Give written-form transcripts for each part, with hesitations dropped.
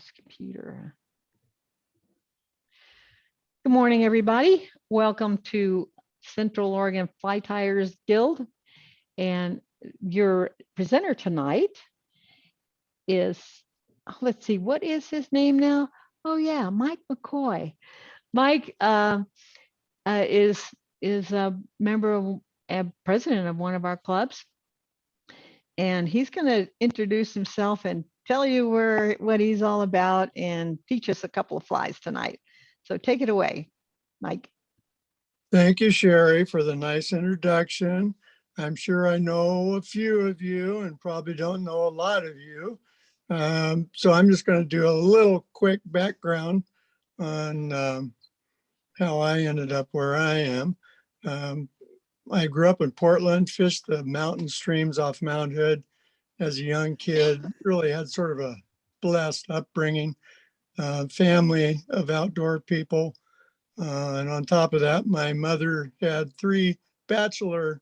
this computer. Good morning, everybody. Welcome to Central Oregon Fly Tyers Guild. And your presenter tonight is, let's see, what is his name now? Oh yeah, Mike McCoy. Mike is a member of, president of one of our clubs. And he's going to introduce himself and tell you what he's all about and teach us a couple of flies tonight. So take it away, Mike. Thank you, Sherry, for the nice introduction. I'm sure I know a few of you and probably don't know a lot of you. So I'm just going to do a little quick background on how I ended up where I am. I grew up in Portland, fished the mountain streams off Mount Hood as a young kid, really had sort of a blessed upbringing, family of outdoor people. And on top of that, my mother had 3 bachelor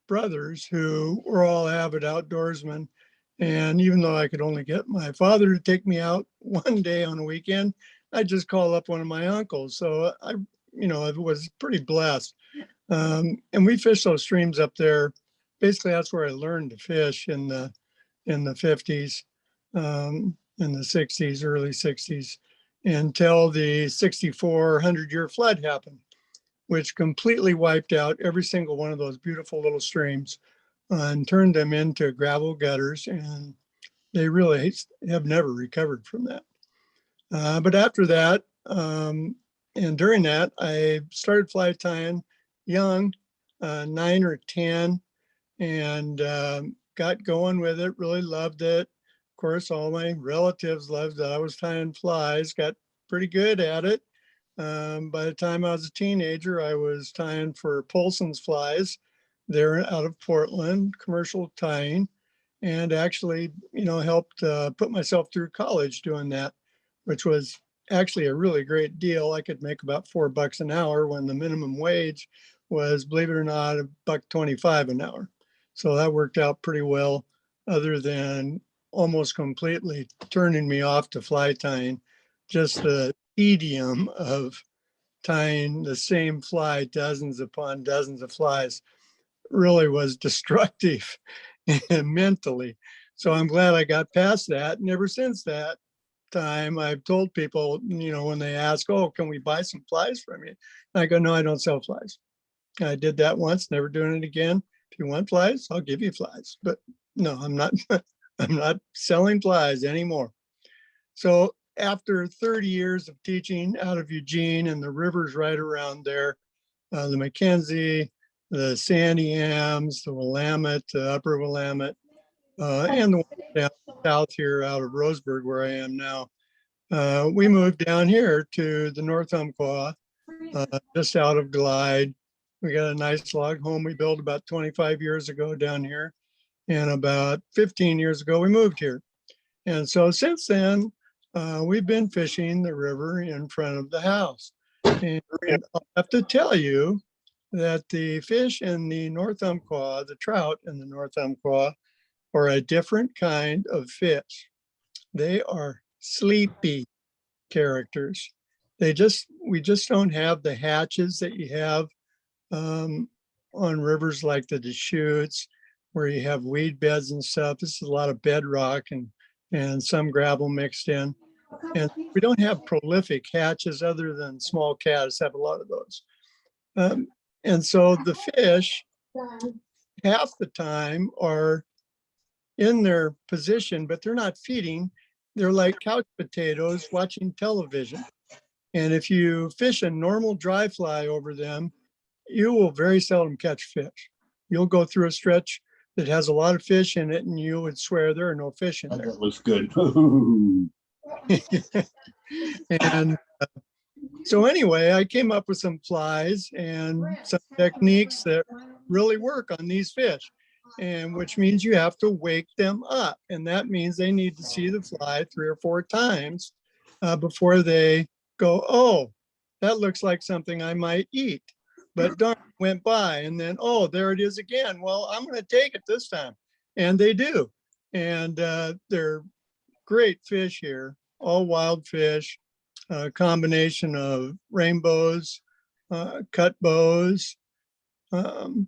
brothers who were all avid outdoorsmen. And even though I could only get my father to take me out one day on a weekend, I'd just call up one of my uncles. So I was pretty blessed. And we fished those streams up there. Basically, that's where I learned to fish in the 50s, in the 60s, early 60s, until the 64 100-year flood happened, which completely wiped out every single one of those beautiful little streams and turned them into gravel gutters. And they really have never recovered from that. But after that, and during that, I started fly tying young, 9 or 10, and got going with it, really loved it. Of course, all my relatives loved that I was tying flies, got pretty good at it. By the time I was a teenager, I was tying for Polson's flies. They're out of Portland, commercial tying, and actually, helped put myself through college doing that, which was actually a really great deal. I could make about $4 an hour when the minimum wage was, believe it or not, $1.25 an hour. So that worked out pretty well, other than almost completely turning me off to fly tying. Just the tedium of tying the same fly, dozens upon dozens of flies, really was destructive mentally. So I'm glad I got past that. And ever since that time, I've told people, when they ask, oh, can we buy some flies from you? I go, no, I don't sell flies. I did that once, never doing it again. If you want flies, I'll give you flies. But no, I'm not, I'm not selling flies anymore. So after 30 years of teaching out of Eugene and the rivers right around there, the Mackenzie, the Sandy Ams, the Willamette, the Upper Willamette, and the one down south here out of Roseburg, where I am now, we moved down here to the North Umpqua, just out of Glide. We got a nice log home we built about 25 years ago down here. And about 15 years ago, we moved here. And so since then, we've been fishing the river in front of the house. And I'll have to tell you that the fish in the North Umpqua, the trout in the North Umpqua, are a different kind of fish. They are sleepy characters. We just don't have the hatches that you have on rivers like the Deschutes, where you have weed beds and stuff. This is a lot of bedrock and some gravel mixed in. And we don't have prolific hatches other than small caddis have a lot of those. And so the fish half the time are in their position, but they're not feeding. They're like couch potatoes watching television. And if you fish a normal dry fly over them, you will very seldom catch fish. You'll go through a stretch that has a lot of fish in it and you would swear there are no fish in there. That looks good. And so anyway, I came up with some flies and some techniques that really work on these fish, and which means you have to wake them up. And that means they need to see the fly 3 or 4 times before they go, oh, that looks like something I might eat. But darn, went by, and then, oh, there it is again. Well, I'm going to take it this time. And they do. And they're great fish here. all wild fish, a combination of rainbows, cut bows, and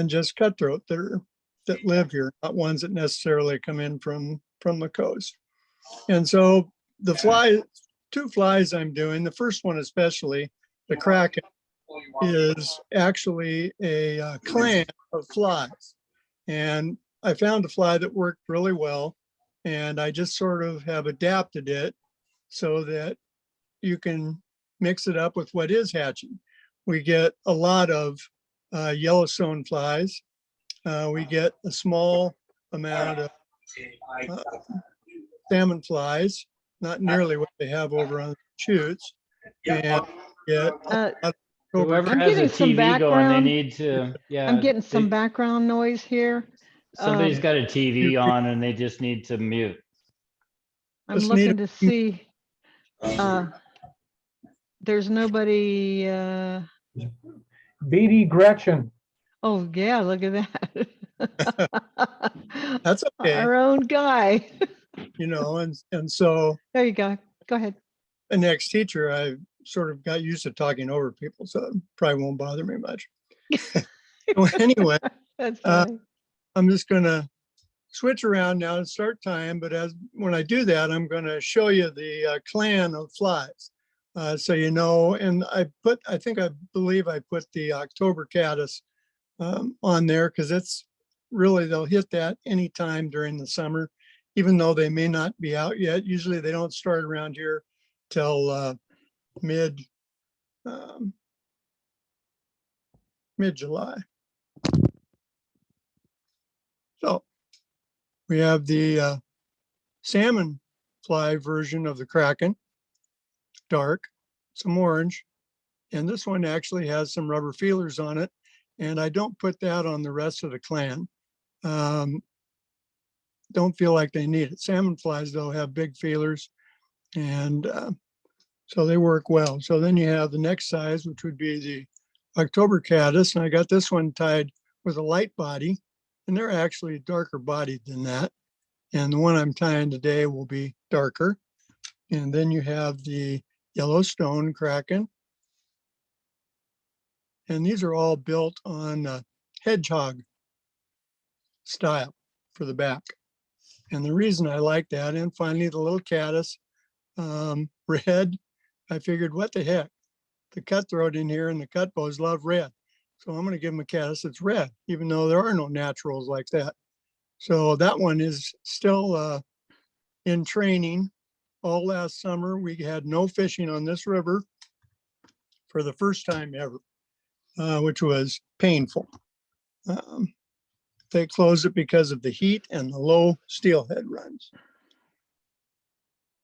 just cutthroat that live here, not ones that necessarily come in from the coast. And so the two flies I'm doing, the first one especially, the Kraken, is actually a clan of flies. And I found a fly that worked really well, and I just sort of have adapted it so that you can mix it up with what is hatching. We get a lot of Yellowstone flies. We get a small amount of uh, salmon flies, not nearly what they have over on the shoots. And get Uh, Whoever I'm has a getting some TV going, they background. need to, I'm yeah, getting some they, background noise here. somebody's Um, got a TV on and they just need to mute. I'm just need looking to see. There's nobody. Baby Gretchen. Oh yeah, look at that. That's okay, Our own guy. and so There you go. Go ahead. the next teacher, I sort of got used to talking over people, so it probably won't bother me much. So anyway, That's uh, funny. I'm just gonna switch around now and start time, but when I do that, I'm gonna show you the clan of flies. So you know, and I believe I put the October caddis on there because it's really, they'll hit that anytime during the summer, even though they may not be out yet. Usually they don't start around here till mid July. So we have the salmon fly version of the Kraken, dark, some orange, and this one actually has some rubber feelers on it. And I don't put that on the rest of the clan. Don't feel like they need it. Salmon flies, though, have big feelers, and so they work well. So then you have the next size, which would be the October caddis, and I got this one tied with a light body, and they're actually darker bodied than that. And the one I'm tying today will be darker. And then you have the Yellowstone Kraken. And these are all built on hedgehog style for the back. And the reason I like that, and finally the little caddis, red, I figured, what the heck? The cutthroat in here and the cut bows love red. So I'm going to give them a caddis that's red, even though there are no naturals like that. So that one is still in training. All last summer, we had no fishing on this river for the first time ever, which was painful. They closed it because of the heat and the low steelhead runs.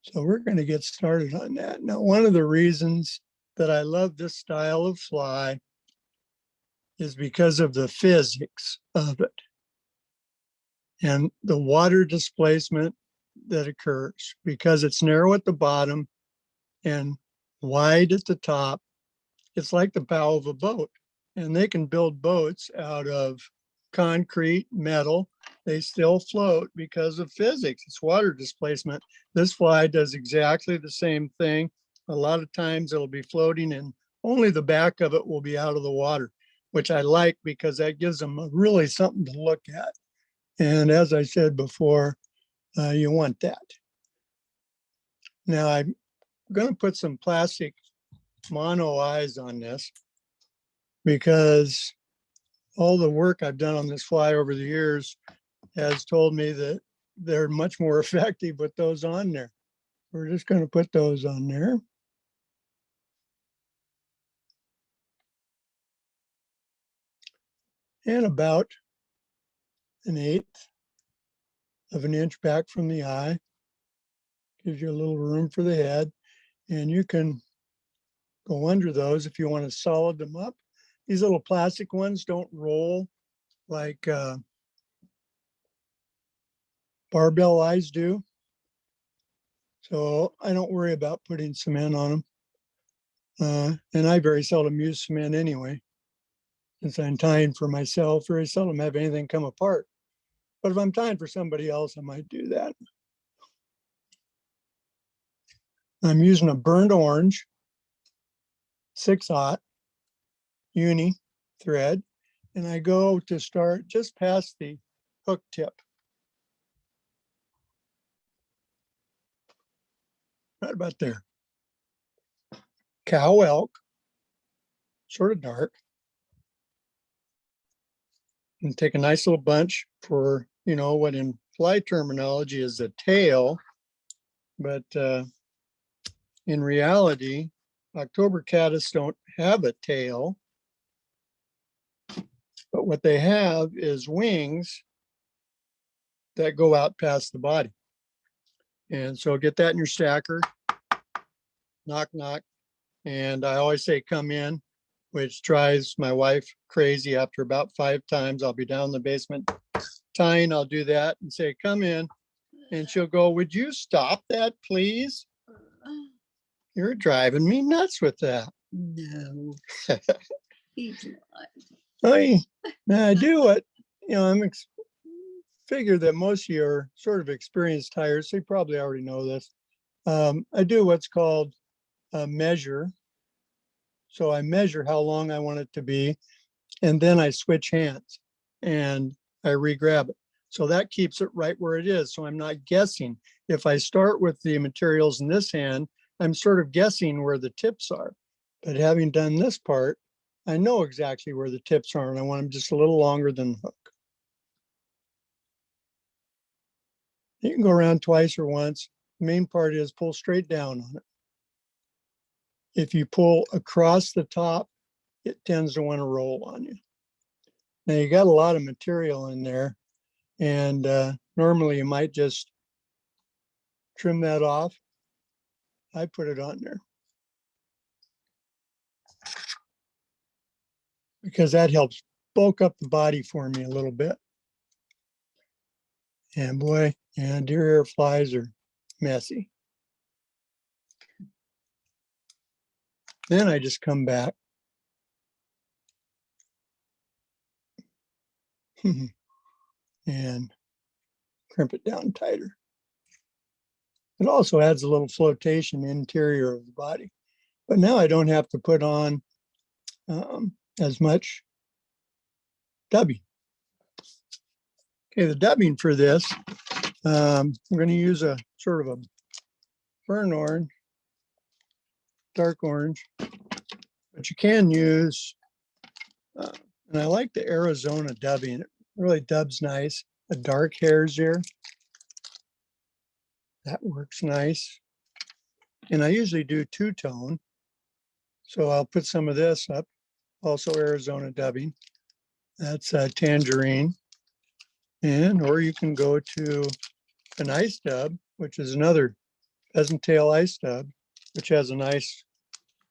So we're going to get started on that. Now, one of the reasons that I love this style of fly is because of the physics of it and the water displacement that occurs, because it's narrow at the bottom and wide at the top. It's like the bow of a boat, and they can build boats out of concrete, metal. They still float because of physics. It's water displacement. This fly does exactly the same thing. A lot of times it'll be floating and only the back of it will be out of the water, which I like because that gives them really something to look at. And as I said before, you want that. Now I'm going to put some plastic mono eyes on this because all the work I've done on this fly over the years has told me that they're much more effective with those on there. We're just going to put those on there. And about 1/8 of an inch back from the eye. Gives you a little room for the head. And you can go under those if you want to solid them up. These little plastic ones don't roll like barbell eyes do. So I don't worry about putting cement on them. And I very seldom use cement anyway. Since I'm tying for myself, very seldom have anything come apart. But if I'm tying for somebody else, I might do that. I'm using a burnt orange 6/0 uni thread, and I go to start just past the hook tip. Right about there. Cow elk, sort of dark. And take a nice little bunch for, what in fly terminology is a tail. But in reality, October caddis don't have a tail. But what they have is wings that go out past the body. And so get that in your stacker. Knock, knock. And I always say, come in, which drives my wife crazy. After about 5 times, I'll be down in the basement tying. I'll do that and say, come in. And she'll go, would you stop that, please? You're driving me nuts with that. No, he's not. I do what, figure that most of you are sort of experienced tires. So you probably already know this. I do what's called a measure. So I measure how long I want it to be, and then I switch hands and I re-grab it. So that keeps it right where it is. So I'm not guessing. If I start with the materials in this hand, I'm sort of guessing where the tips are. But having done this part, I know exactly where the tips are, and I want them just a little longer than the hook. You can go around twice or once. The main part is pull straight down on it. If you pull across the top, it tends to want to roll on you. Now you got a lot of material in there, and normally you might just trim that off. I put it on there because that helps bulk up the body for me a little bit. And boy, yeah, deer hair flies are messy. Then I just come back and crimp it down tighter. It also adds a little flotation interior of the body. But now I don't have to put on as much dubbing. Okay, the dubbing for this, we're going to use a sort of a burnt orange, dark orange, but you can use, and I like the Arizona dubbing. It really dubs nice. The dark hairs here, that works nice. And I usually do 2-tone. So I'll put some of this up, also Arizona dubbing. That's tangerine. Or you can go to an ice dub, which is another pheasant tail ice dub, which has a nice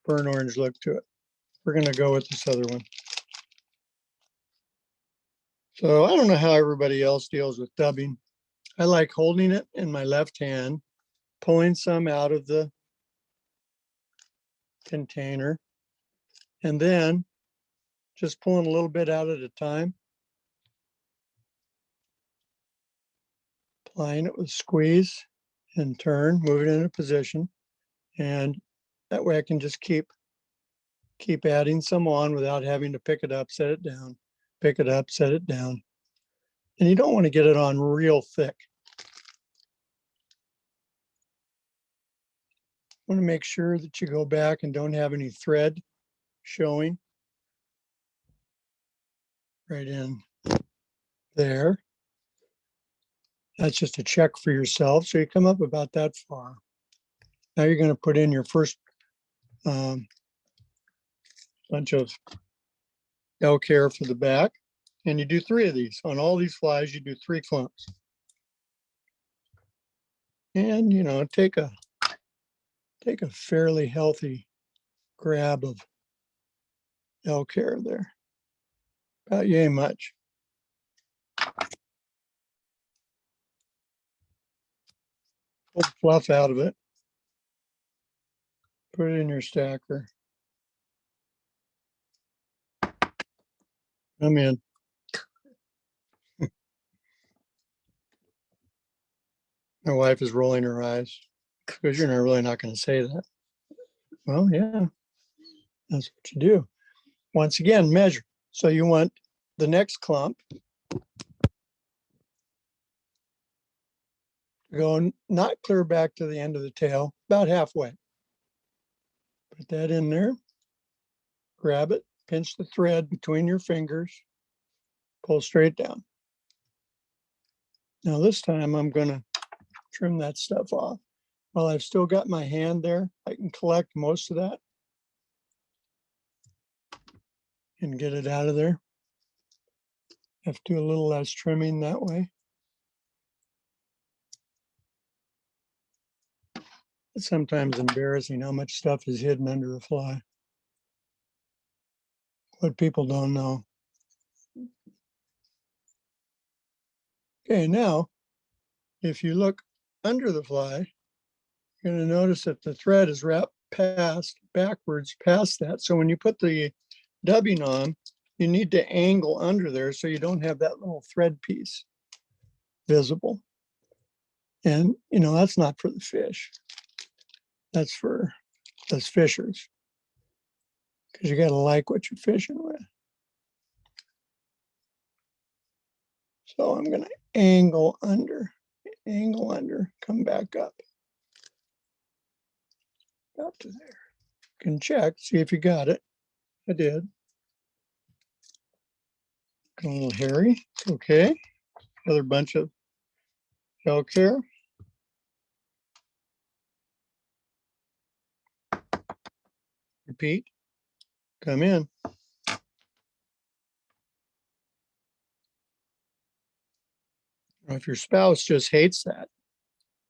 burnt orange look to it. We're going to go with this other one. So I don't know how everybody else deals with dubbing. I like holding it in my left hand, pulling some out of the container, and then just pulling a little bit out at a time. Applying it with squeeze and turn, move it into position. And that way I can just keep adding some on without having to pick it up, set it down, pick it up, set it down. And you don't want to get it on real thick. You want to make sure that you go back and don't have any thread showing right in there. That's just a check for yourself. So you come up about that far. Now you're going to put in your first bunch of elk hair for the back. And you do 3 of these. On all these flies, you do 3 clumps. And, take a fairly healthy grab of elk hair there. About yay much. Pull the fluff out of it. Put it in your stacker. Come in. My wife is rolling her eyes. Because you're not really not going to say that. Well, yeah, that's what you do. Once again, measure. So you want the next clump to go not clear back to the end of the tail, about halfway. Put that in there, grab it, pinch the thread between your fingers, pull straight down. Now this time I'm going to trim that stuff off. While I've still got my hand there, I can collect most of that and get it out of there. Have to do a little less trimming that way. It's sometimes embarrassing how much stuff is hidden under a fly. What people don't know. Okay, now, if you look under the fly, you're going to notice that the thread is wrapped backwards past that. So when you put the dubbing on, you need to angle under there so you don't have that little thread piece visible. And, you know, that's not for the fish. That's for us fishers. Because you got to like what you're fishing with. So I'm going to angle under, come back up. Up to there. Can check, see if you got it. I did. Got a little hairy. Okay. Another bunch of elk hair. Repeat. Come in. Now, if your spouse just hates that,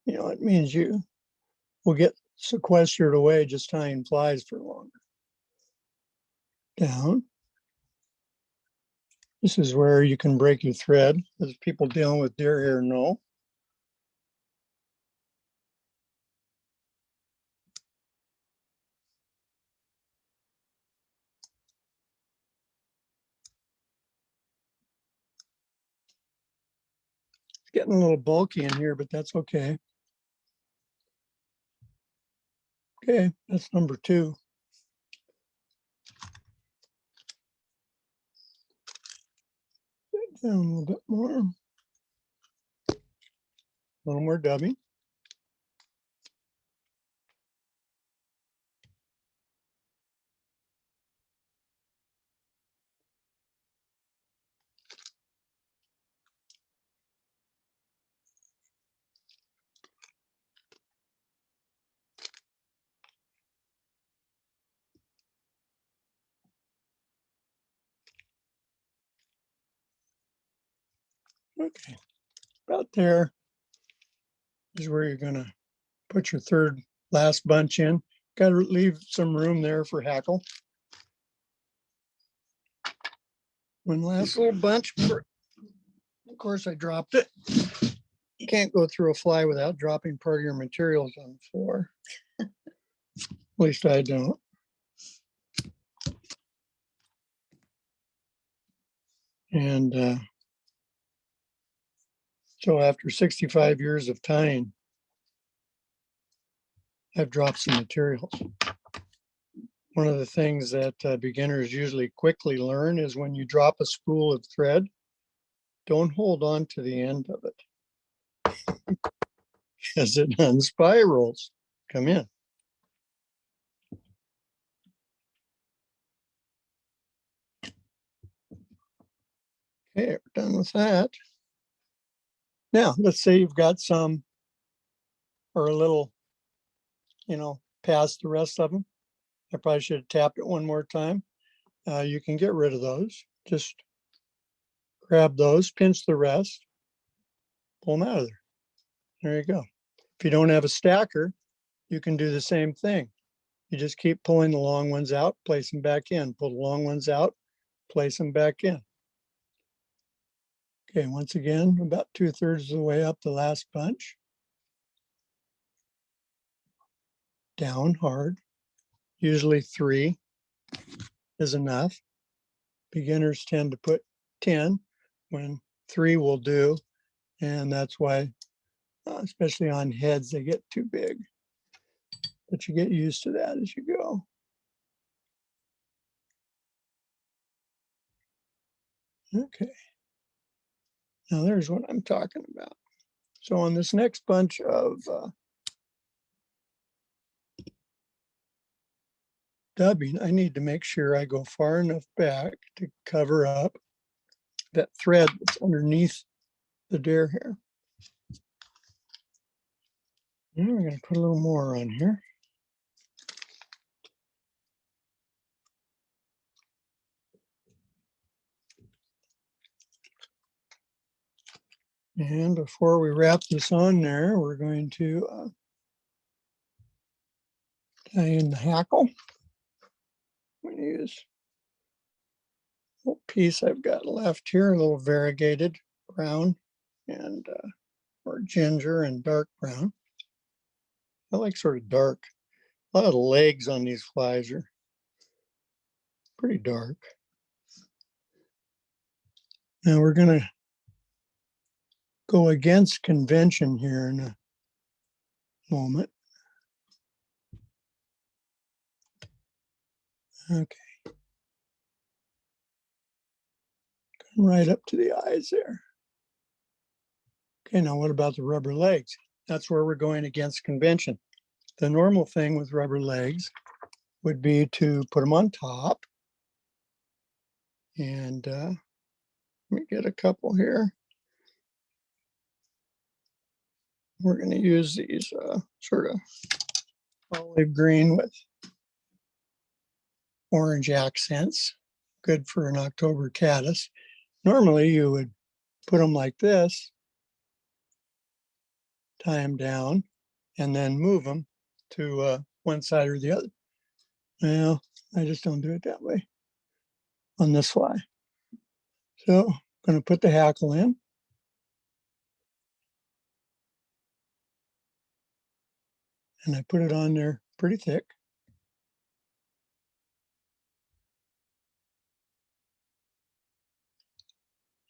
you know, it means you will get sequestered away just tying flies for longer. Down. This is where you can break your thread, as people dealing with deer hair know. It's getting a little bulky in here, but that's okay. Okay, that's number 2. Down a little bit more. A little more dubbing. Okay, about there is where you're gonna put your third last bunch in. Got to leave some room there for hackle. One last little bunch. Of course, I dropped it. You can't go through a fly without dropping part of your materials on the floor. At least I don't. And so after 65 years of tying, I've dropped some materials. One of the things that beginners usually quickly learn is when you drop a spool of thread, don't hold on to the end of it because it unspirals. Come in. Okay, we're done with that. Now, let's say you've got some or a little, you know, past the rest of them. I probably should have tapped it one more time. You can get rid of those. Just grab those, pinch the rest, pull them out of there. There you go. If you don't have a stacker, you can do the same thing. You just keep pulling the long ones out, place them back in, pull the long ones out, place them back in. Okay, once again, about 2/3 of the way up the last bunch. Down hard. Usually 3 is enough. Beginners tend to put 10 when 3 will do. And that's why, especially on heads, they get too big. but you get used to that as you go. Okay. Now there's what I'm talking about. So on this next bunch of dubbing, I need to make sure I go far enough back to cover up that thread that's underneath the derriere. Now we're going to put a little more on here. And before we wrap this on there, we're going to tie in the hackle. I'm going to use a little piece I've got left here, a little variegated brown and or ginger and dark brown. I like sort of dark. A lot of the legs on these flies are pretty dark. Now we're going to go against convention here in a moment. Okay. Come right up to the eyes there. Okay, now what about the rubber legs? That's where we're going against convention. The normal thing with rubber legs would be to put them on top. And let me get a couple here. We're going to use these sort of olive green with orange accents. Good for an October caddis. Normally you would put them like this, tie them down, and then move them to one side or the other. Well, I just don't do it that way on this fly. So I'm going to put the hackle in. And I put it on there pretty thick.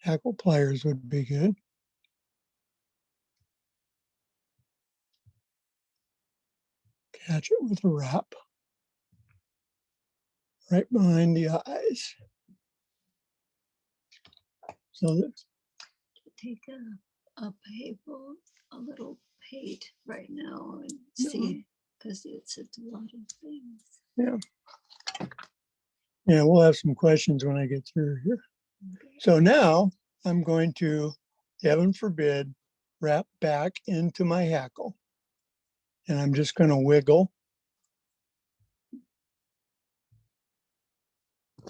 Hackle pliers would be good. Catch it with a wrap right behind the eyes. So that Take a paper, a little page right now and Yeah. see, because it's a lot of things. yeah, we'll have some questions when I get through here. Okay. So now I'm going to, heaven forbid, wrap back into my hackle. And I'm just going to wiggle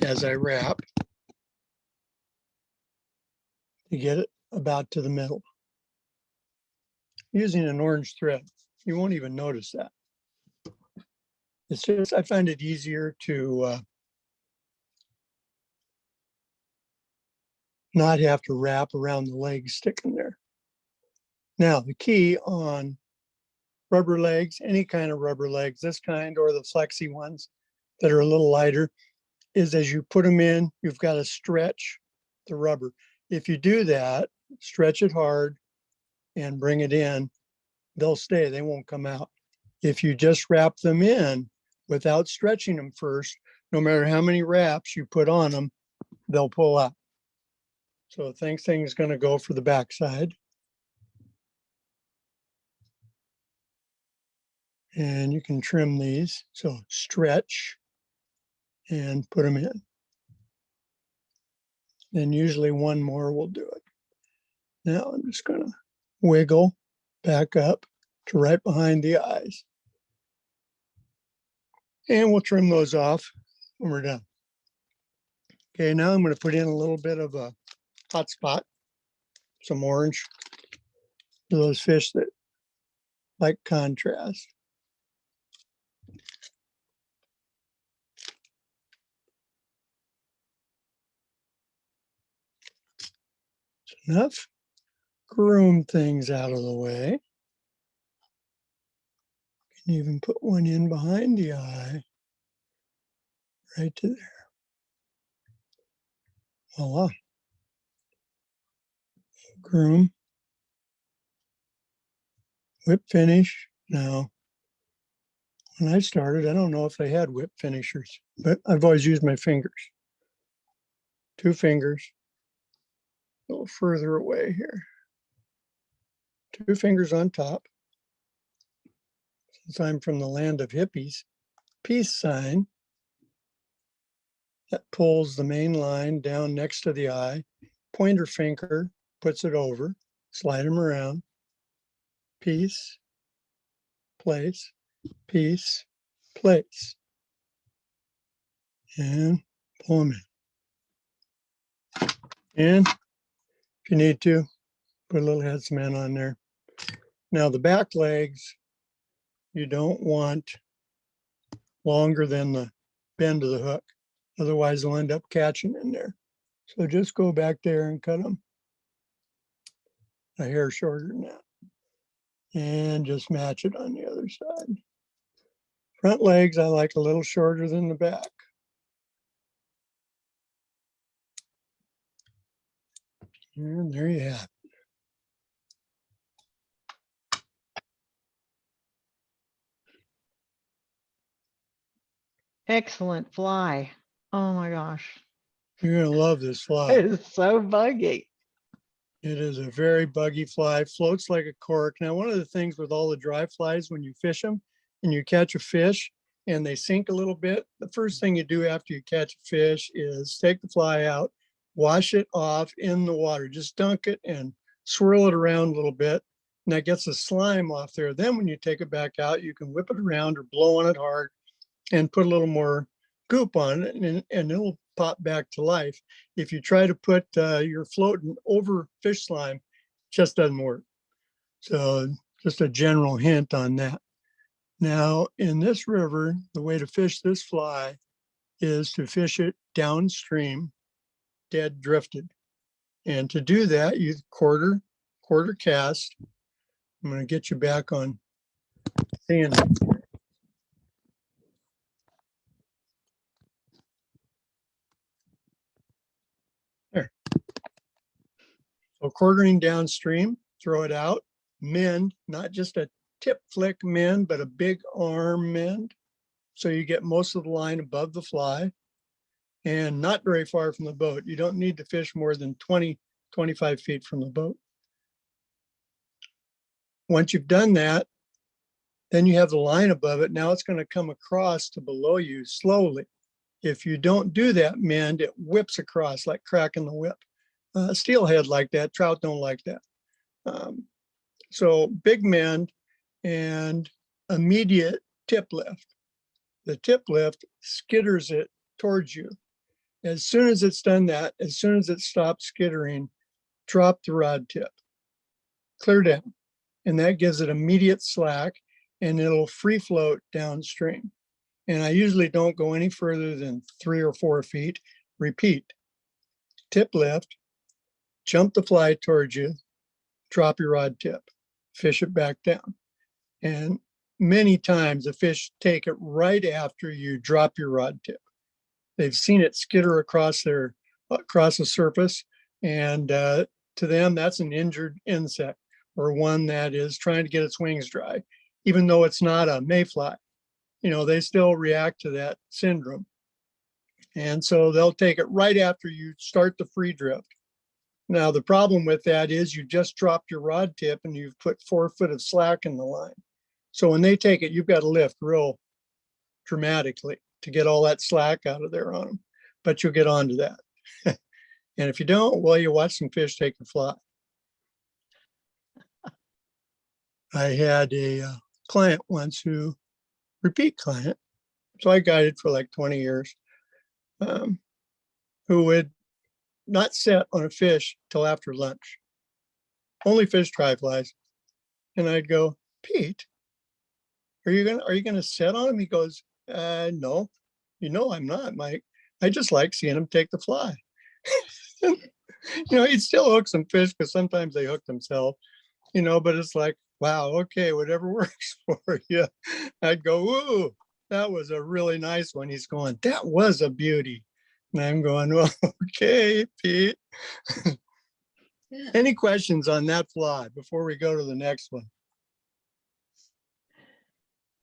as I wrap to get it about to the middle. Using an orange thread, you won't even notice that. It's just, I find it easier to not have to wrap around the legs sticking there. Now, the key on rubber legs, any kind of rubber legs, this kind or the flexi ones that are a little lighter, is as you put them in, you've got to stretch the rubber. If you do that, stretch it hard and bring it in, they'll stay, they won't come out. If you just wrap them in without stretching them first, no matter how many wraps you put on them, they'll pull out. So the thing is going to go for the backside. And you can trim these. So stretch and put them in. Then usually one more will do it. Now I'm just going to wiggle back up to right behind the eyes. And we'll trim those off when we're done. Okay, now I'm going to put in a little bit of a hot spot, some orange for those fish that like contrast. Enough. Groom things out of the way. Can even put one in behind the eye, right to there. Voila. Groom. Whip finish. Now, when I started, I don't know if they had whip finishers, but I've always used my fingers. 2 fingers. A little further away here. 2 fingers on top. Since I'm from the land of hippies, peace sign. That pulls the main line down next to the eye. Pointer finger puts it over. Slide them around. Peace, place, peace, place. And pull them in. And if you need to, put a little head cement on there. Now the back legs, you don't want longer than the bend of the hook. Otherwise they'll end up catching in there. So just go back there and cut them a hair shorter than that. And just match it on the other side. Front legs, I like a little shorter than the back. And there you have it. Excellent fly. Oh my gosh. You're gonna love this fly. It is so buggy. It is a very buggy fly, floats like a cork. Now, one of the things with all the dry flies, when you fish them and you catch a fish and they sink a little bit, the first thing you do after you catch a fish is take the fly out, wash it off in the water, just dunk it and swirl it around a little bit. And that gets the slime off there. Then when you take it back out, you can whip it around or blow on it hard and put a little more goop on it and it'll pop back to life. If you try to put your floating over fish slime, just doesn't work. So just a general hint on that. Now in this river, the way to fish this fly is to fish it downstream, dead drifted. And to do that, you quarter cast. I'm going to get you back on seeing it. There. So quartering downstream, throw it out, mend, not just a tip flick mend, but a big arm mend. So you get most of the line above the fly and not very far from the boat. You don't need to fish more than 20, 25 feet from the boat. Once you've done that, then you have the line above it. Now it's going to come across to below you slowly. If you don't do that mend, it whips across like cracking the whip. Steelhead like that, trout don't like that. So big mend and immediate tip lift. The tip lift skitters it towards you. As soon as it's done that, as soon as it stops skittering, drop the rod tip, clear down, and that gives it immediate slack and it'll free float downstream. And I usually don't go any further than 3 or 4 feet. Repeat, tip lift, jump the fly towards you, drop your rod tip, fish it back down. And many times the fish take it right after you drop your rod tip. They've seen it skitter across the surface, and to them that's an injured insect or one that is trying to get its wings dry, even though it's not a mayfly. You know, they still react to that syndrome. And so they'll take it right after you start the free drift. Now, the problem with that is you just dropped your rod tip and you've put 4 foot of slack in the line. So when they take it, you've got to lift real dramatically to get all that slack out of there on them, but you'll get onto that. And if you don't, well, you watch some fish take a fly. I had a client once who, repeat client, so I guided for like 20 years, who would not set on a fish till after lunch. Only fish dry flies. And I'd go, Pete, are you gonna set on him? He goes, no, you know I'm not, Mike. I just like seeing him take the fly. You know, he'd still hook some fish because sometimes they hook themselves, you know, but it's like, wow, okay, whatever works for you. I'd go, ooh, that was a really nice one. He's going, that was a beauty. And I'm going, well, okay, Pete. Yeah. Any questions on that fly before we go to the next one?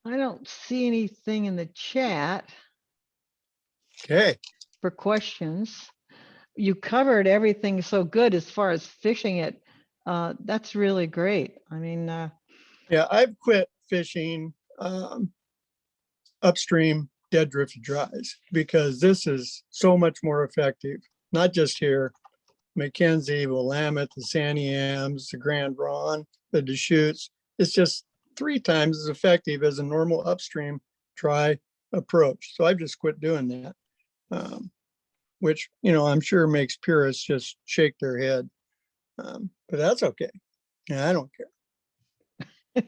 I don't see anything in the chat Okay, for questions. You covered everything so good as far as fishing it. That's really great. I mean, yeah, I've quit fishing upstream dead drifted dries because this is so much more effective. Not just here, Mackenzie, Willamette, the Santiams, the Grand Ron, the Deschutes. It's just 3 times as effective as a normal upstream dry approach. So I've just quit doing that, which, I'm sure makes purists just shake their head. But that's okay. Yeah, I don't care.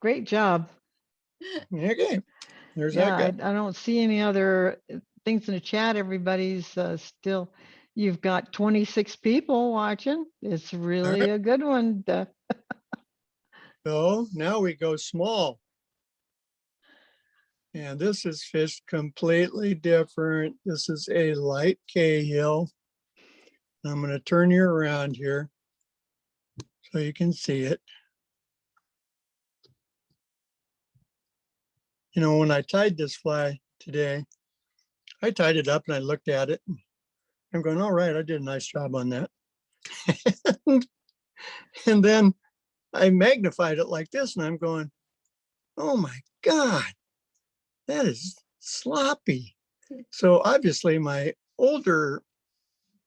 great job. Okay, there's Yeah, that guy. I don't see any other things in the chat. Everybody's still, you've got 26 people watching. It's really a good one. So now we go small. And this is fished completely different. This is a light Cahill. I'm going to turn you around here so you can see it. When I tied this fly today, I tied it up and I looked at it. I'm going, all right, I did a nice job on that. And then I magnified it like this and I'm going, oh my God, that is sloppy. So obviously my older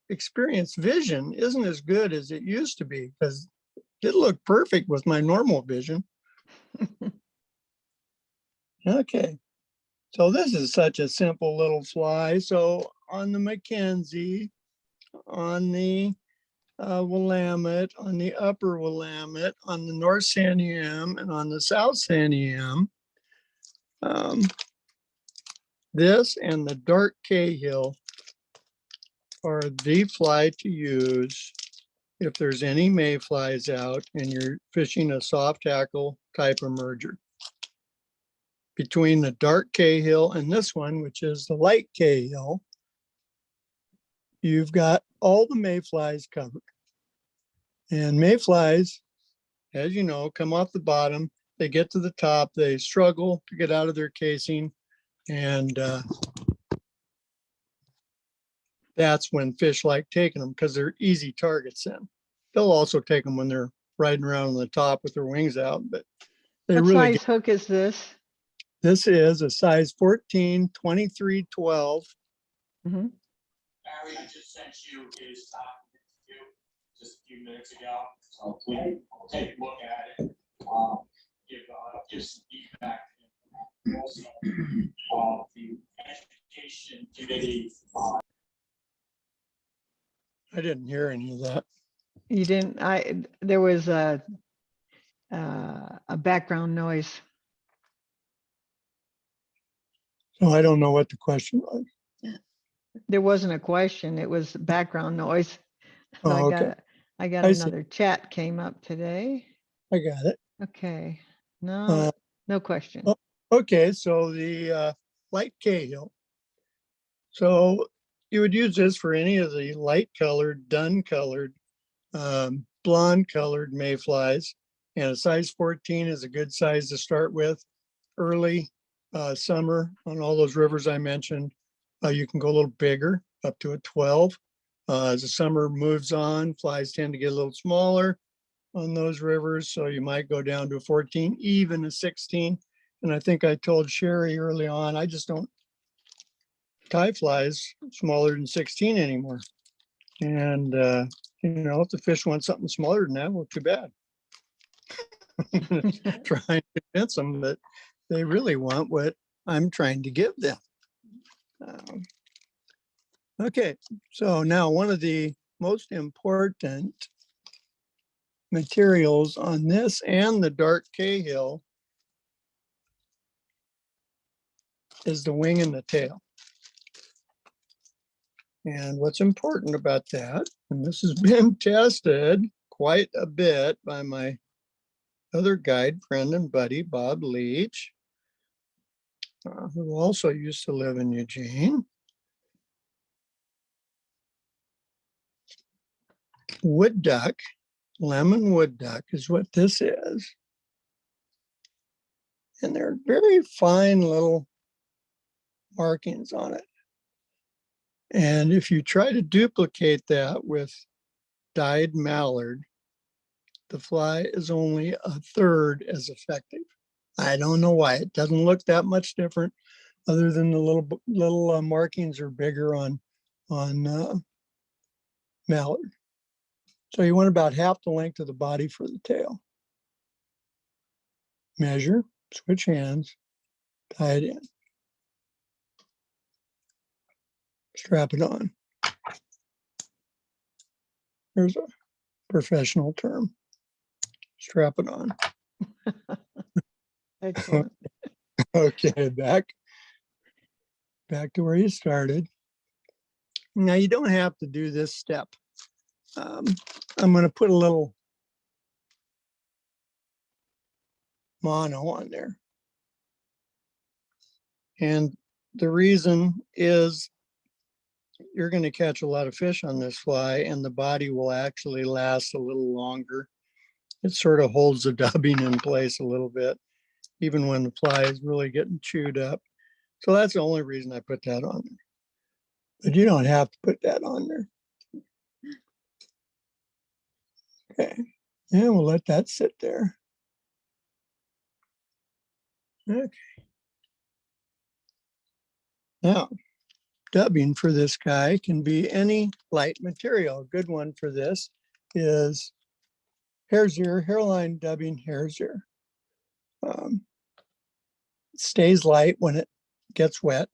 experienced vision isn't as good as it used to be because it looked perfect with my normal vision. Okay. So this is such a simple little fly. So on the Mackenzie, on the Willamette, on the upper Willamette, on the North Santiam, and on the South Santiam, this and the dark Cahill are the fly to use if there's any mayflies out and you're fishing a soft tackle type of merger. Between the dark Cahill and this one, which is the light Cahill, you've got all the mayflies covered. And mayflies, as you know, come off the bottom, they get to the top, they struggle to get out of their casing, and that's when fish like taking them because they're easy targets then. They'll also take them when they're riding around on the top with their wings out, but they What really size hook is this? This is a size 14, 23, 12. Mhm. Barry, I just sent you his document to you just a few minutes ago, so please take a look at it. Give some feedback. Also, the education committee. I didn't hear any of that. You didn't, there was a background noise. So I don't know what the question was. There wasn't a question, it was background noise. Oh, I okay. got I see. another chat came up today. I got it. Okay, no, no question. oh, Okay, so the light Cahill. So you would use this for any of the light colored, dun colored, blonde colored mayflies. And a size 14 is a good size to start with. Early summer on all those rivers I mentioned, you can go a little bigger, up to a 12. As the summer moves on, flies tend to get a little smaller on those rivers. So you might go down to a 14, even a 16. And I think I told Sherry early on, I just don't tie flies smaller than 16 anymore. And, if the fish want something smaller than that, well, too bad. Try and convince them that they really want what I'm trying to give them. Okay, so now one of the most important materials on this and the dark Cahill is the wing and the tail. And what's important about that, and this has been tested quite a bit by my other guide friend and buddy, Bob Leach, who also used to live in Eugene. Wood duck, lemon wood duck is what this is. And they're very fine little markings on it. And if you try to duplicate that with dyed mallard, the fly is only a third as effective. I don't know why. It doesn't look that much different, other than the little markings are bigger on mallard. So you want about half the length of the body for the tail. Measure, switch hands, tie it in. Strap it on. There's a professional term. Strap it on. Excellent. Okay, back to where you started. Now you don't have to do this step. I'm going to put a little mono on there. And the reason is you're going to catch a lot of fish on this fly, and the body will actually last a little longer. It sort of holds the dubbing in place a little bit, even when the fly is really getting chewed up. So that's the only reason I put that on there. But you don't have to put that on there. Okay, and we'll let that sit there. Okay. Now, dubbing for this guy can be any light material. A good one for this is hare's ear, hairline dubbing hare's ear. It stays light when it gets wet.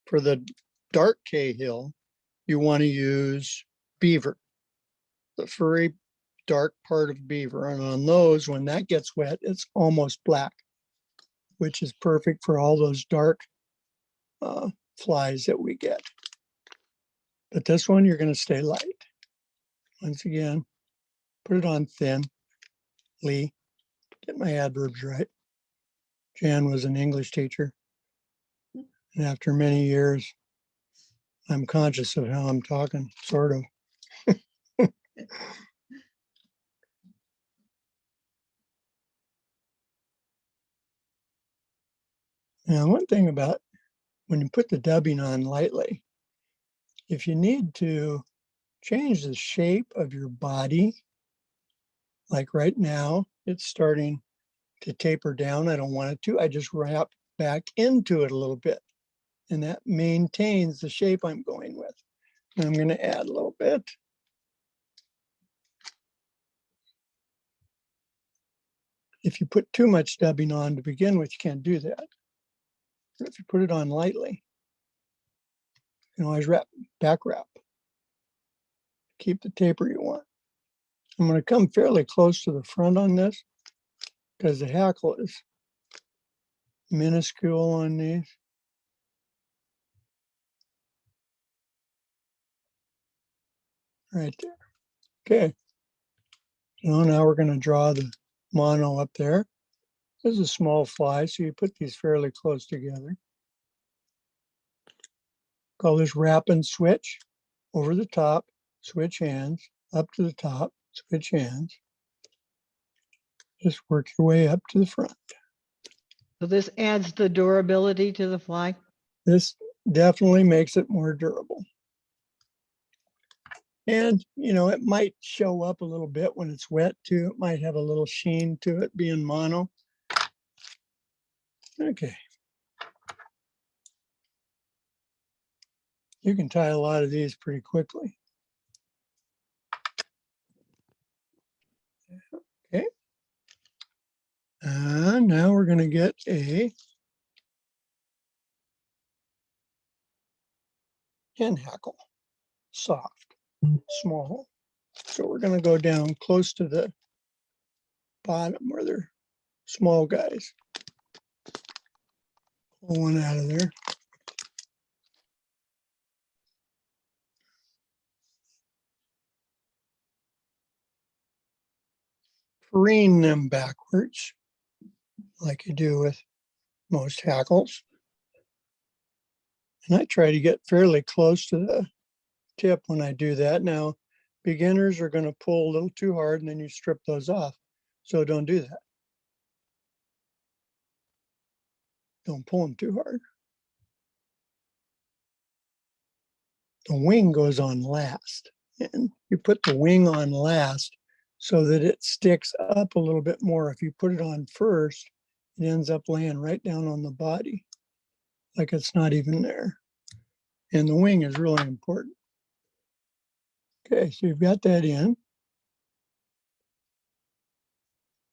For the dark Cahill, you want to use beaver, the furry dark part of beaver. And on those, when that gets wet, it's almost black, which is perfect for all those dark flies that we get. But this one, you're going to stay light. Once again, put it on thin. Lee, get my adverbs right. Jan was an English teacher. And after many years, I'm conscious of how I'm talking, sort of. Now, one thing about when you put the dubbing on lightly, if you need to change the shape of your body, like right now, it's starting to taper down. I don't want it to. I just wrap back into it a little bit, and that maintains the shape I'm going with. And I'm going to add a little bit. If you put too much dubbing on to begin with, you can't do that. But if you put it on lightly, you can always back wrap. Keep the taper you want. I'm going to come fairly close to the front on this because the hackle is minuscule on these. Right there. Okay. So now we're going to draw the mono up there. This is a small fly, so you put these fairly close together. Call this wrap and switch. Over the top, switch hands, up to the top, switch hands. Just work your way up to the front. So this adds the durability to the fly. This definitely makes it more durable. And, you know, it might show up a little bit when it's wet too. It might have a little sheen to it being mono. Okay. You can tie a lot of these pretty quickly. Okay. And now we're going to get a hen hackle, soft, small. So we're going to go down close to the bottom where they're small guys. Pull one out of there. Careen them backwards, like you do with most hackles. And I try to get fairly close to the tip when I do that. Now, beginners are going to pull a little too hard and then you strip those off. So don't do that. Don't pull them too hard. The wing goes on last, and you put the wing on last so that it sticks up a little bit more. If you put it on first, it ends up laying right down on the body, like it's not even there. And the wing is really important. Okay, so you've got that in.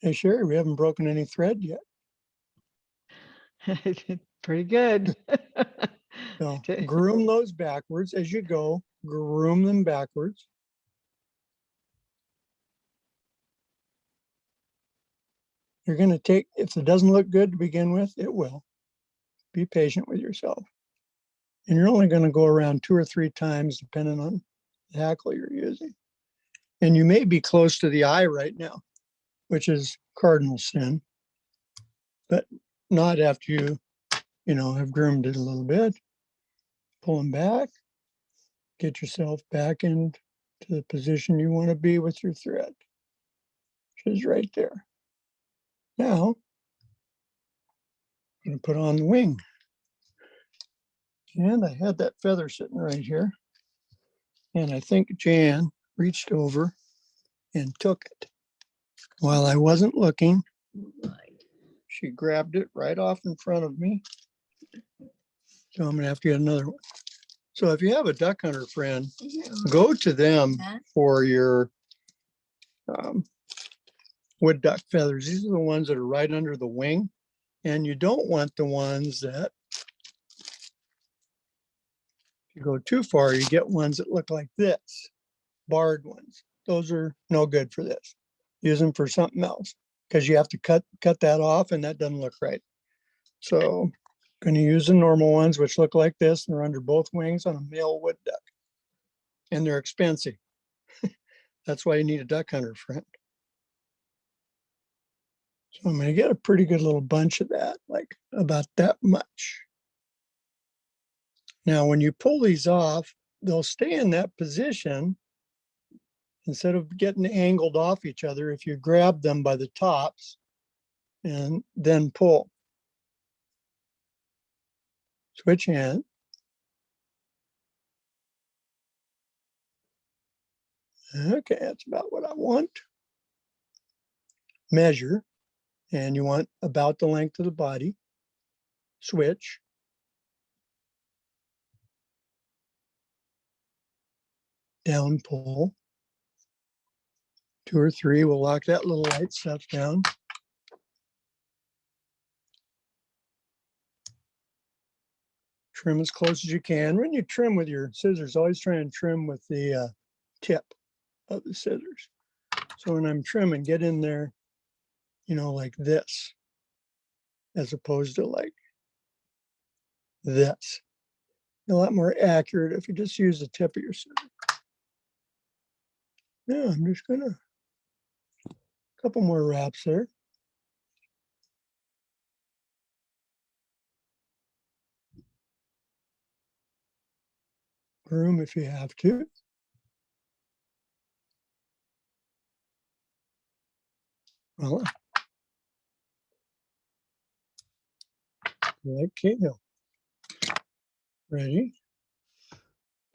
Hey, Sherry, we haven't broken any thread yet. Pretty good. So groom those backwards as you go, groom them backwards. You're going to take, if it doesn't look good to begin with, it will. Be patient with yourself. And you're only going to go around 2 or 3 times, depending on the hackle you're using. And you may be close to the eye right now, which is cardinal sin, but not after you know, have groomed it a little bit. Pull them back, get yourself back into the position you want to be with your thread, which is right there. Now, I'm going to put on the wing. And I had that feather sitting right here. And I think Jan reached over and took it. While I wasn't looking, Right. she grabbed it right off in front of me. So I'm gonna have to get another one. So if you have a duck hunter friend, go to them for your wood duck feathers. These are the ones that are right under the wing. And you don't want the ones that, if you go too far, you get ones that look like this, barred ones. Those are no good for this. Use them for something else because you have to cut that off and that doesn't look right. So going to use the normal ones, which look like this. And they're under both wings on a male wood duck. And they're expensive. That's why you need a duck hunter friend. So I'm going to get a pretty good little bunch of that, like about that much. Now, when you pull these off, they'll stay in that position instead of getting angled off each other. If you grab them by the tops and then pull. Switch hand. Okay, that's about what I want. Measure, and you want about the length of the body. Switch. Down pull. 2 or 3, we'll lock that little light stuff down. Trim as close as you can. When you trim with your scissors, always try and trim with the tip of the scissors. So when I'm trimming, get in there, you know, like this, as opposed to like this. A lot more accurate if you just use the tip of your scissors. Yeah, I'm just gonna, a couple more wraps there. Groom if you have to. Well, like Cahill. Ready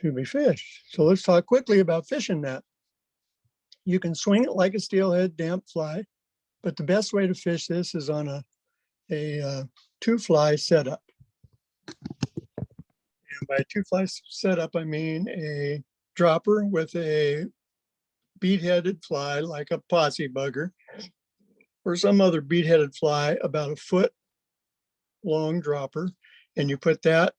to be fished. So let's talk quickly about fishing that. You can swing it like a steelhead damp fly, but the best way to fish this is on a 2-fly setup. And by 2-fly setup, I mean a dropper with a bead-headed fly like a posse bugger or some other bead-headed fly about a foot long dropper. And you put that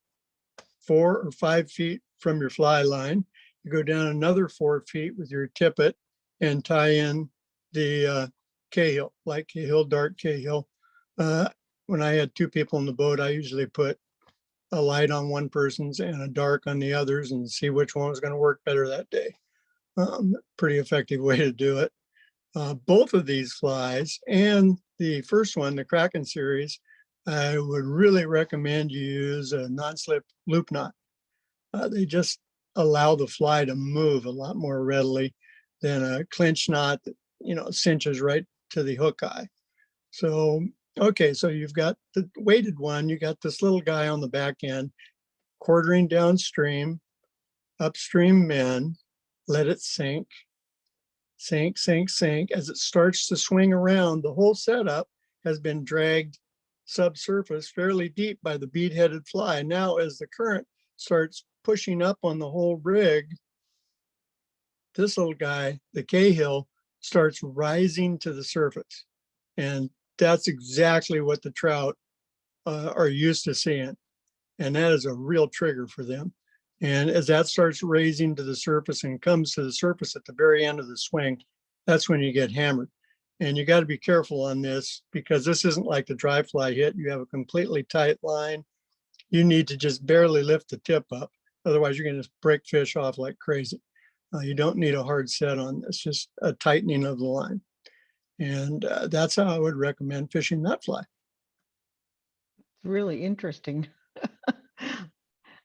4 or 5 feet from your fly line. You go down another 4 feet with your tippet and tie in the Cahill, light Cahill, dark Cahill. When I had 2 people in the boat, I usually put a light on one person's and a dark on the others and see which one was going to work better that day. Pretty effective way to do it. Both of these flies and the first one, the Kraken series, I would really recommend you use a non-slip loop knot. They just allow the fly to move a lot more readily than a clinch knot that, you know, cinches right to the hook eye. So Okay, so you've got the weighted one, you got this little guy on the back end, quartering downstream, upstream men, let it sink, sink, sink, sink. As it starts to swing around, the whole setup has been dragged subsurface fairly deep by the bead-headed fly. Now, as the current starts pushing up on the whole rig, this little guy, the Cahill, starts rising to the surface. And that's exactly what the trout are used to seeing. And that is a real trigger for them. And as that starts raising to the surface and comes to the surface at the very end of the swing, that's when you get hammered. And you got to be careful on this because this isn't like the dry fly hit. You have a completely tight line. You need to just barely lift the tip up. Otherwise, you're going to break fish off like crazy. You don't need a hard set on this, just a tightening of the line. And that's how I would recommend fishing that fly. Really interesting.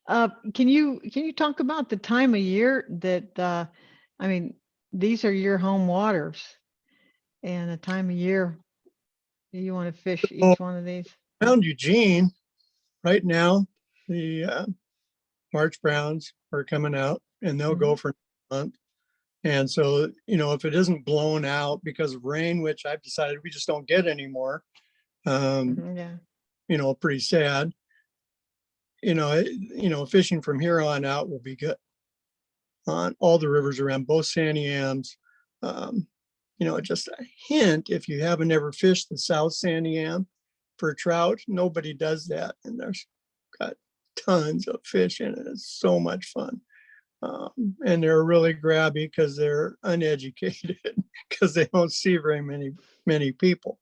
Can you talk about the time of year that I mean, these are your home waters and the time of year you want to fish So each one of these? around Eugene, right now, the March Browns are coming out and they'll go for a month. And so, if it isn't blown out because of rain, which I've decided we just don't get anymore, Yeah. pretty sad. Fishing from here on out will be good on all the rivers around both Sandy Ams. Just a hint, if you haven't ever fished the South Sandy Am for trout, nobody does that. And there's got tons of fish in it. It's so much fun. And they're really grabby because they're uneducated because they don't see very many people.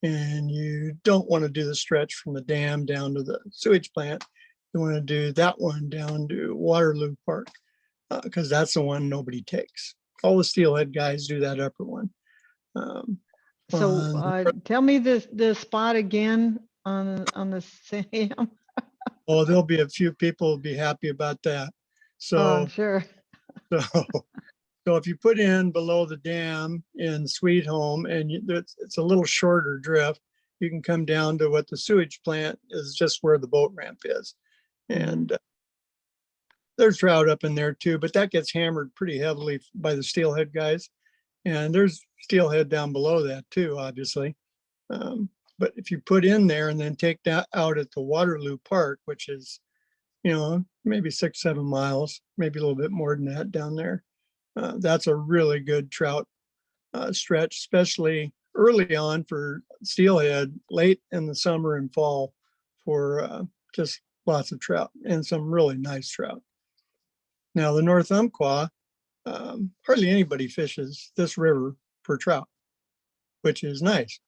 And you don't want to do the stretch from the dam down to the sewage plant. You want to do that one down to Waterloo Park because that's the one nobody takes. All the steelhead guys do that upper one. So tell me the spot again on the Sam. Oh, there'll be a few people will be happy about that. Oh, I'm So, sure. so if you put in below the dam in Sweet Home and it's a little shorter drift, you can come down to what the sewage plant is, just where the boat ramp is. And there's trout up in there too, but that gets hammered pretty heavily by the steelhead guys. And there's steelhead down below that too, obviously. But if you put in there and then take that out at the Waterloo Park, which is, maybe 6-7 miles, maybe a little bit more than that down there, that's a really good trout stretch, especially early on for steelhead, late in the summer and fall for just lots of trout and some really nice trout. Now, the North Umpqua, hardly anybody fishes this river for trout, which is nice.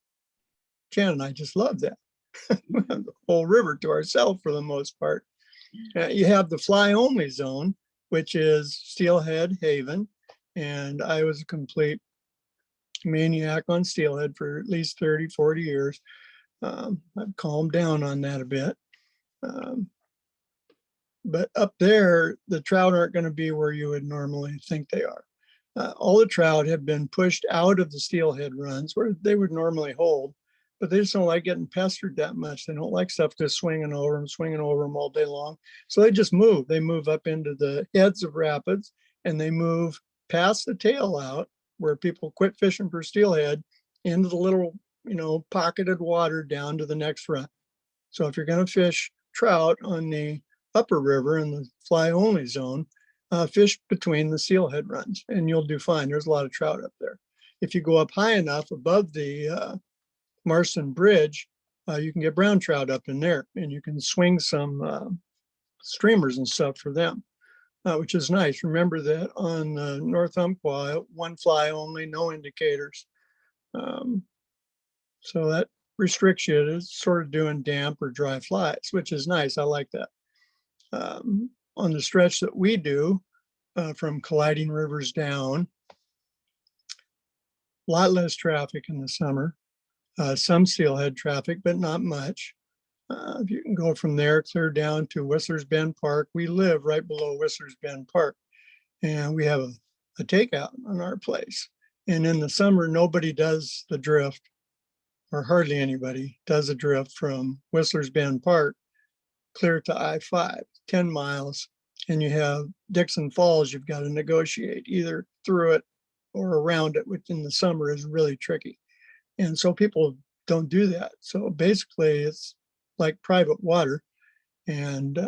Jan and I just love that. We have the whole river to ourselves for the most part. You have the fly only zone, which is Steelhead Haven. And I was a complete maniac on steelhead for at least 30, 40 years. I've calmed down on that a bit. But up there, the trout aren't going to be where you would normally think they are. All the trout have been pushed out of the steelhead runs where they would normally hold, but they just don't like getting pestered that much. They don't like stuff just swinging over them all day long. So they just move. They move up into the heads of rapids and they move past the tail out where people quit fishing for steelhead into the little, pocketed water down to the next run. So if you're going to fish trout on the upper river in the fly only zone, fish between the steelhead runs and you'll do fine. There's a lot of trout up there. If you go up high enough above the Marston Bridge, you can get brown trout up in there and you can swing some streamers and stuff for them, which is nice. Remember that on the North Umpqua, one fly only, no indicators. So that restricts you to sort of doing damp or dry flies, which is nice. I like that. On the stretch that we do from colliding rivers down, a lot less traffic in the summer. Some steelhead traffic, but not much. You can go from there clear down to Whistler's Bend Park. We live right below Whistler's Bend Park, and we have a takeout on our place. And in the summer, nobody does the drift or hardly anybody, does a drift from Whistler's Bend Park clear to I-5, 10 miles, and you have Dixon Falls you've got to negotiate either through it or around it, which in the summer is really tricky. And so people don't do that. So basically it's like private water, and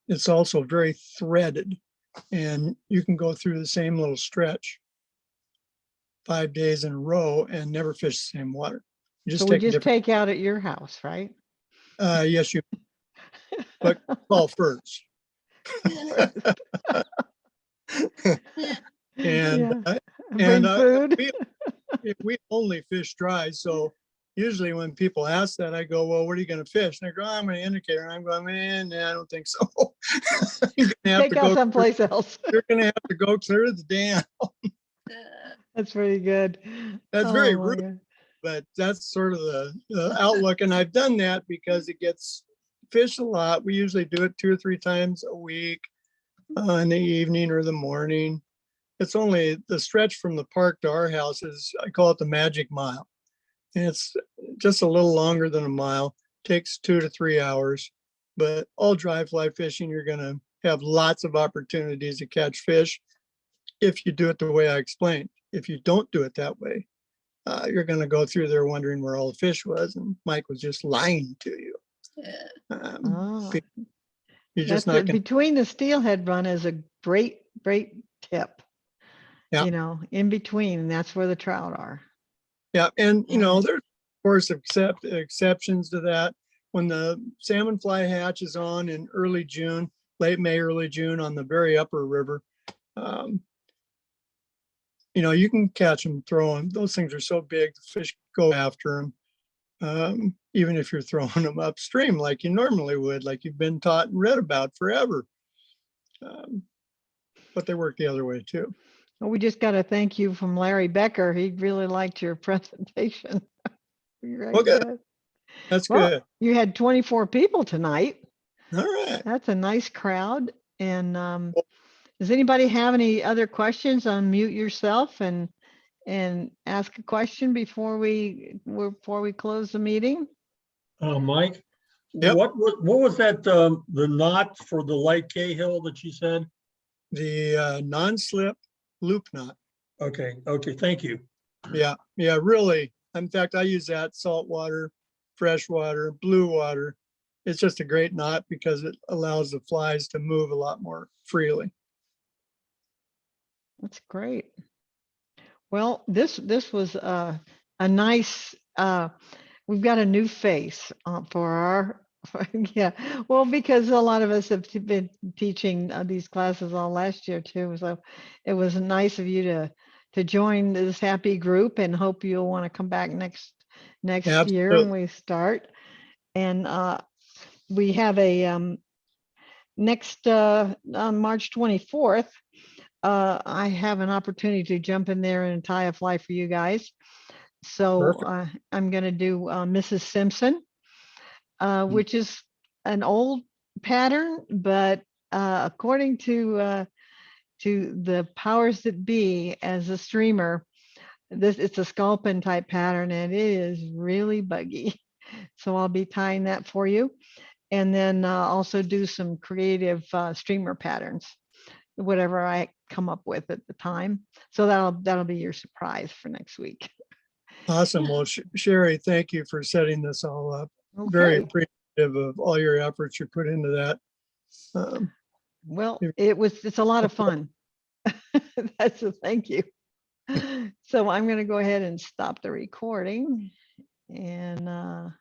it's also very threaded, and you can go through the same little stretch 5 days in a row and never fish the same water. You So just we take a just different, take out at your house, right? yes, you, but call first. And, Yeah. and Bring food. we only fish dry. So usually when people ask that, I go, well, what are you going to fish? And they go, I'm going to indicator. And I'm going, man, nah, I don't think so. You're gonna have Take to out go, someplace else. you're going to have to go clear the dam. That's pretty good. That's very Oh, my rude, God. but that's sort of the outlook. And I've done that because it gets fished a lot. We usually do it 2 or 3 times a week, in the evening or the morning. It's only the stretch from the park to our house is, I call it the magic mile. And it's just a little longer than a mile, takes 2 to 3 hours. But all dry fly fishing, you're going to have lots of opportunities to catch fish if you do it the way I explained. If you don't do it that way, you're going to go through there wondering where all the fish was, and Mike was just lying to you. Oh, You're that's just not it. going to, Between the steelhead run is a great tip. Yeah. You know, in between, and that's where the trout are. yeah. And, you know, Right. there's of course exceptions to that. When the salmon fly hatch is on in early June, late May, early June on the very upper river, um, you know, you can catch them throwing. Those things are so big, the fish go after them. Even if you're throwing them upstream like you normally would, like you've been taught and read about forever. But they work the other way too. Well, we just got a thank you from Larry Becker. He really liked your presentation. Very Okay, good. that's Well, good. you had 24 people tonight. All right. That's a nice crowd. And does anybody have any other questions? Unmute yourself and ask a question before we close the meeting. Mike, Yep. what was that, the knot for the light Cahill that you said? The non-slip loop knot. Okay, thank you. Yeah, really. In fact, I use that saltwater, freshwater, blue water. It's just a great knot because it allows the flies to move a lot more freely. That's great. Well, this was a nice. We've got a new face for our. Yeah, well, because a lot of us have been teaching these classes all last year too, so it was nice of you to join this happy group, and hope you'll want to come back next year when Absolutely. we start. And we have a next on March 24th. I have an opportunity to jump in there and tie a fly for you guys. So Perfect. I'm going to do Mrs. Simpson, which is an old pattern, but according to the powers that be as a streamer, it's a sculpin type pattern, and it is really buggy. So I'll be tying that for you, and then also do some creative streamer patterns, whatever I come up with at the time. So that'll be your surprise for next week. Awesome. Well, Sherry, thank you for setting this all up. Very Okay. appreciative of all your efforts you put into that. Well, you- it's a lot of fun. That's a thank you. So I'm going to go ahead and stop the recording, and